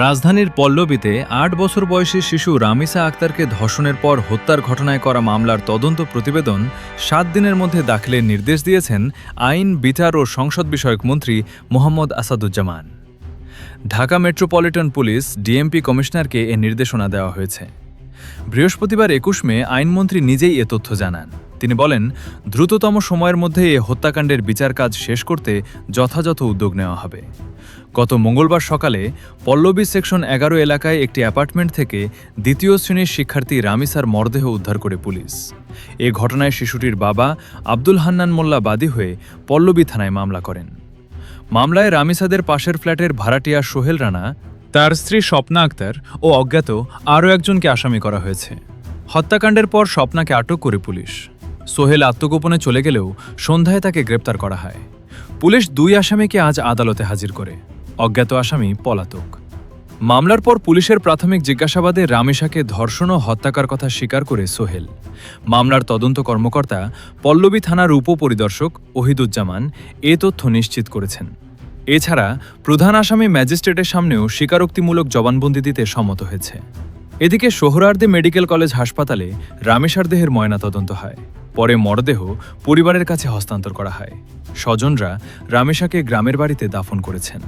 রাজধানীর পল্লবীতে ৮ বছর বয়সী শিশু রামিসা আক্তারকে ধর্ষণের পর হত্যার ঘটনায় করা মামলার তদন্ত প্রতিবেদন ৭ দিনের মধ্যে দাখিলের নির্দেশ দিয়েছেন আইন, বিচার ও সংসদ বিষয়ক মন্ত্রী Mohammad Asaduzzaman. Dhaka metropolitan police DMP কমিশনারকে এ নির্দেশনা দেওয়া হয়েছে। বৃহস্পতিবার ২১ মে আইনমন্ত্রী নিজেই এ তথ্য জানান। তিনি বলেন, দ্রুততম সময়ের মধ্যে এ হত্যাকাণ্ডের বিচার কাজ শেষ করতে যথাযথ উদ্যোগ নেওয়া হবে। গত মঙ্গলবার সকালে পল্লবী সেকশন ১১ এলাকায় একটি অ্যাপার্টমেন্ট থেকে দ্বিতীয় শ্রেণীর শিক্ষার্থী রামিসার মরদেহ উদ্ধার করে পুলিশ। এ ঘটনায় শিশুটির বাবা আব্দুল হান্নান মোল্লা বাদী হয়ে পল্লবী থানায় মামলা করেন। মামলায় রামিসাদের পাশের ফ্ল্যাটের ভাড়াটিয়া সোহেল রানা, তার স্ত্রী স্বপ্না আক্তার ও অজ্ঞাত আরও একজনকে আসামি করা হয়েছে। হত্যাকাণ্ডের পর স্বপ্নাকে আটক করে পুলিশ। সোহেল আত্মগোপনে চলে গেলেও সন্ধ্যায় তাকে গ্রেপ্তার করা হয়। পুলিশ ২ আসামিকে আজ আদালতে হাজির করে। অজ্ঞাত আসামি পলাতক। মামলার পর পুলিশের প্রাথমিক জিজ্ঞাসাবাদে রামিসাকে ধর্ষণ ও হত্যাকার কথা স্বীকার করে সোহেল। মামলার তদন্ত কর্মকর্তা পল্লবী থানার উপপরিদর্শক ওহিদুজ্জামান এ তথ্য নিশ্চিত করেছেন। এছাড়া প্রধান আসামি ম্যাজিস্ট্রেটের সামনেও স্বীকারোক্তিমূলক জবানবন্দি দিতে সম্মত হয়েছে। এদিকে সোহরাওয়ার্দী মেডিকেল কলেজ হাসপাতালে রামিসার দেহের ময়নাতদন্ত হয়। পরে মরদেহ পরিবারের কাছে হস্তান্তর করা হয়। স্বজনরা রামিসাকে গ্রামের বাড়িতে দাফন করেছেন।